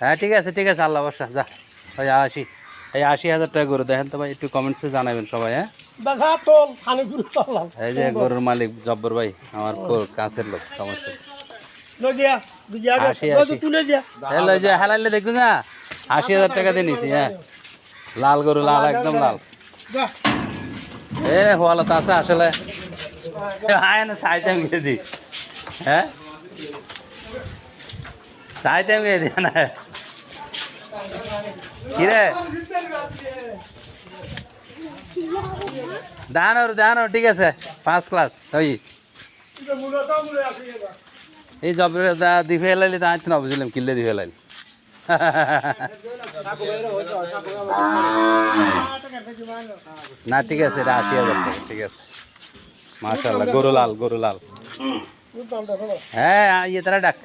হ্যাঁ ঠিক আছে আল্লাহ বর্ষা যা ওই 80 এই 80,000 টাকা গরু দেখেন তো ভাই একটু কমেন্টসে জানাবেন সবাই হ্যাঁ এই যে গরুর মালিক জব্বর ভাই আমার কাছের লোক সমস্যা 80 হালাইলে দেখুন না 80,000 টাকা দিয়ে নিছি হ্যাঁ লাল গরু লাল একদম লাল এ হওয়ালা তো আছে আসলে আয় না সাইতাম গিয়ে দি হ্যাঁ সাইতাম গিয়ে দি না কিরে দানো ঠিক আছে 5 ক্লাস ওই এই জব দি ফেলাইলি তা আজ না বুঝলাম কিল্লে দি ফেলাইলি না ঠিক আছে এটা 80,000 টাকা ঠিক আছে মাশাআল্লাহ গরু লাল হ্যাঁ ইয়ে তারা ডাক